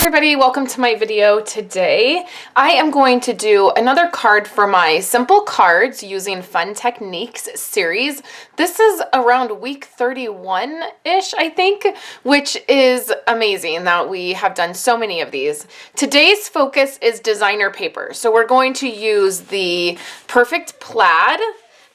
Everybody, welcome to my video today. I am going to do another card for my Simple Cards Using Fun Techniques series. This is around week 31-ish, I think, which is amazing that we have done so many of these. Today's focus is designer paper. So we're going to use the Perfect Plaid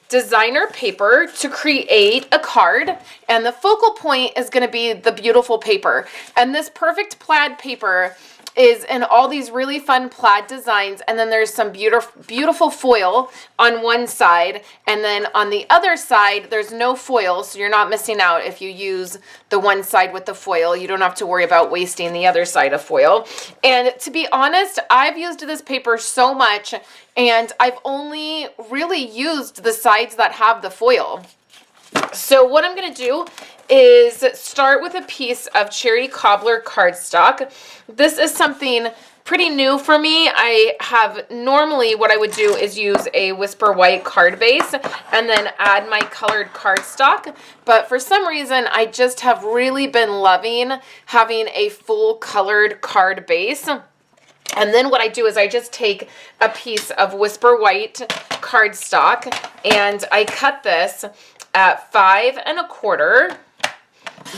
designer paper to create a card, and the focal point is going to be the beautiful paper. And this Perfect Plaid paper is in all these really fun plaid designs, and then there's some beautiful foil on one side, and then on the other side there's no foil, so you're not missing out if you use the one side with the foil. You don't have to worry about wasting the other side of foil. And to be honest, I've used this paper so much, and I've only really used the sides that have the foil. So what I'm going to do is start with a piece of cherry cobbler cardstock. This is something pretty new for me. I have normally what I would do is use a Whisper White card base and then add my colored cardstock. But for some reason, I just have really been loving having a full colored card base. And then what I do is I just take a piece of Whisper White cardstock and I cut this at 5 1/4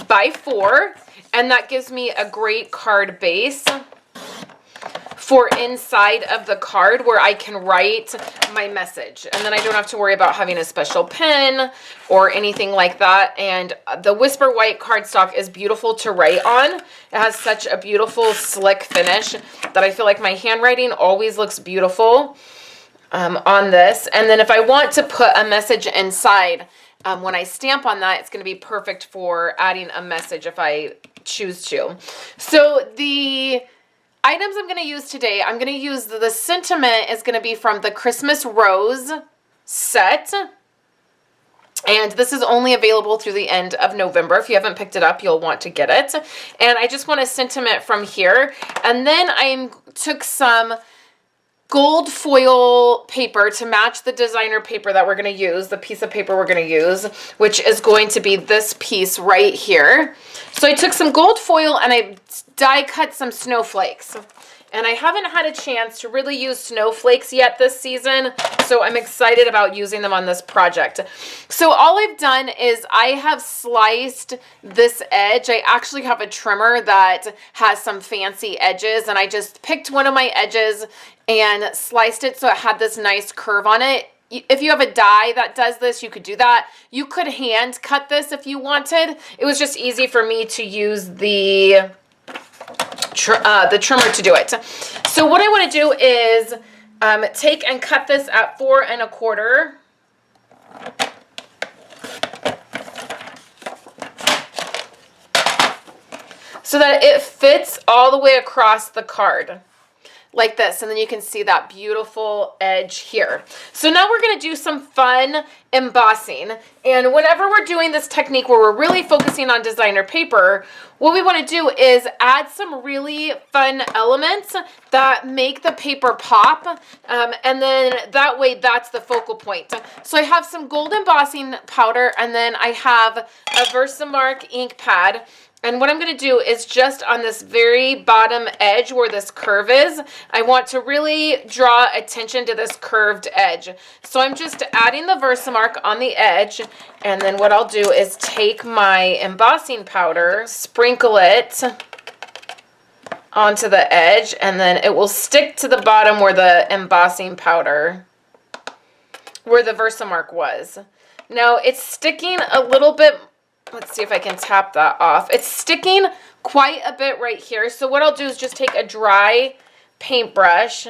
by 4, and that gives me a great card base for inside of the card where I can write my message, and then I don't have to worry about having a special pen or anything like that. And the Whisper White cardstock is beautiful to write on. It has such a beautiful slick finish that I feel like my handwriting always looks beautiful on this. And then if I want to put a message inside, when I stamp on that, it's going to be perfect for adding a message if I choose to. So the items I'm going to use today, I'm going to use the sentiment is going to be from the Christmas Rose set. And this is only available through the end of November. If you haven't picked it up, you'll want to get it. And I just want a sentiment from here. And then I took some gold foil paper to match the designer paper that we're going to use, the piece of paper we're going to use, which is going to be this piece right here. So I took some gold foil and I die cut some snowflakes. And I haven't had a chance to really use snowflakes yet this season, so I'm excited about using them on this project. So all I've done is I have sliced this edge. I actually have a trimmer that has some fancy edges, and I just picked one of my edges and sliced it so it had this nice curve on it. If you have a die that does this, you could do that. You could hand cut this if you wanted. It was just easy for me to use the trimmer to do it. So what I want to do is take and cut this at 4 1/4. So that it fits all the way across the card like this, and then you can see that beautiful edge here. So now we're going to do some fun embossing, and whenever we're doing this technique where we're really focusing on designer paper, what we want to do is add some really fun elements that make the paper pop, and then that way that's the focal point. So I have some gold embossing powder, and then I have a Versamark ink pad. And what I'm going to do is just on this very bottom edge where this curve is, I want to really draw attention to this curved edge. So I'm just adding the Versamark on the edge, and then what I'll do is take my embossing powder, sprinkle it onto the edge, and then it will stick to the bottom where the embossing powder, where the Versamark was. Now it's sticking a little bit. Let's see if I can tap that off. It's sticking quite a bit right here. So what I'll do is just take a dry paintbrush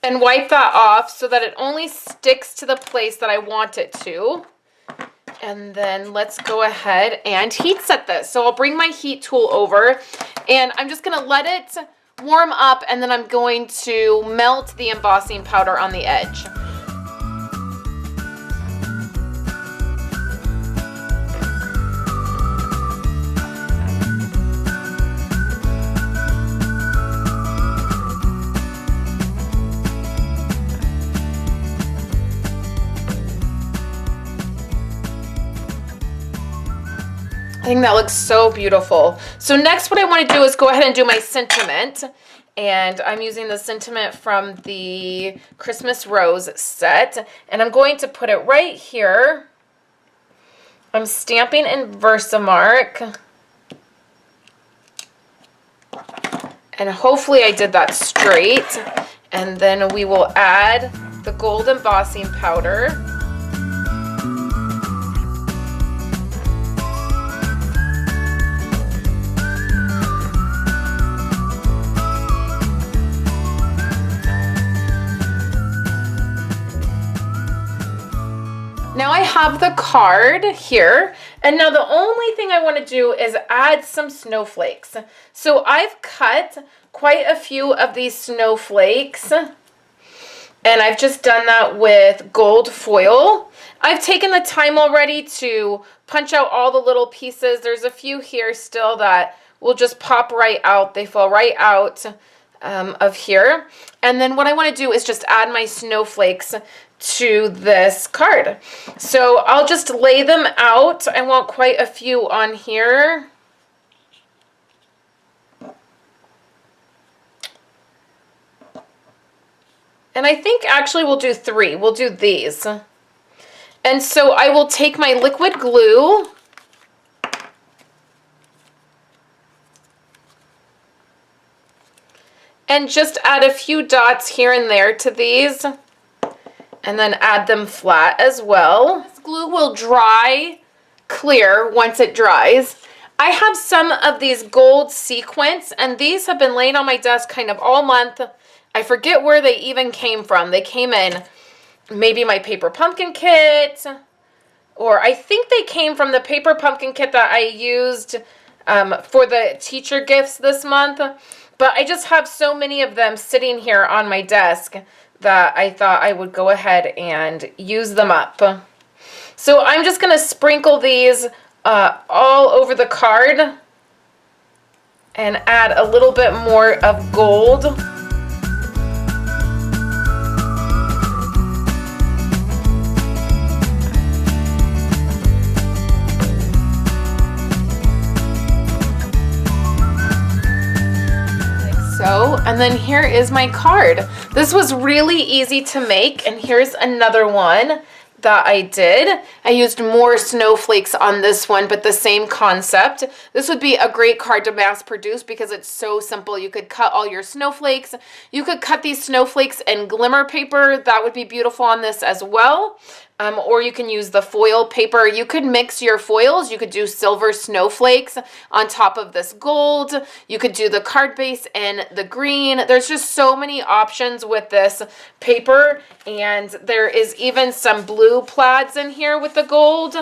and wipe that off so that it only sticks to the place that I want it to. And then let's go ahead and heat set this. So I'll bring my heat tool over, and I'm just going to let it warm up, and then I'm going to melt the embossing powder on the edge. think that looks so beautiful. So next what I want to do is go ahead and do my sentiment. And I'm using the sentiment from the Christmas Rose set. And I'm going to put it right here. I'm stamping in Versamark. And hopefully I did that straight. And then we will add the gold embossing powder. Now I have the card here, and now the only thing I want to do is add some snowflakes. So I've cut quite a few of these snowflakes, and I've just done that with gold foil. I've taken the time already to punch out all the little pieces. There's a few here still that will just pop right out. They fall right out of here. And then what I want to do is just add my snowflakes to this card. So I'll just lay them out. I want quite a few on here. And I think actually we'll do 3. We'll do these. And so I will take my liquid glue and just add a few dots here and there to these. And then add them flat as well. This glue will dry clear once it dries. I have some of these gold sequins, and these have been laying on my desk kind of all month. I forget where they even came from. They came in maybe my paper pumpkin kit, or I think they came from the paper pumpkin kit that I used for the teacher gifts this month. But I just have so many of them sitting here on my desk that I thought I would go ahead and use them up. So I'm just going to sprinkle these all over the card and add a little bit more of gold. And then here is my card. This was really easy to make, and here's another one that I did. I used more snowflakes on this one, but the same concept. This would be a great card to mass produce because it's so simple. You could cut all your snowflakes. You could cut these snowflakes in glimmer paper. That would be beautiful on this as well. Or you can use the foil paper. You could mix your foils. You could do silver snowflakes on top of this gold. You could do the card base in the green. There's just so many options with this paper. And there is even some blue plaids in here with the gold.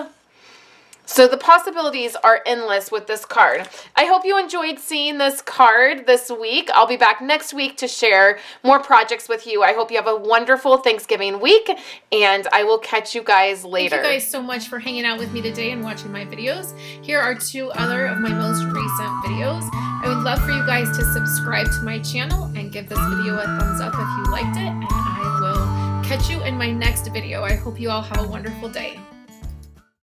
So the possibilities are endless with this card. I hope you enjoyed seeing this card this week. I'll be back next week to share more projects with you. I hope you have a wonderful Thanksgiving week, and I will catch you guys later. Thank you guys so much for hanging out with me today and watching my videos. Here are 2 other of my most recent videos. I would love for you guys to subscribe to my channel and give this video a thumbs up if you liked it, and I will catch you in my next video. I hope you all have a wonderful day.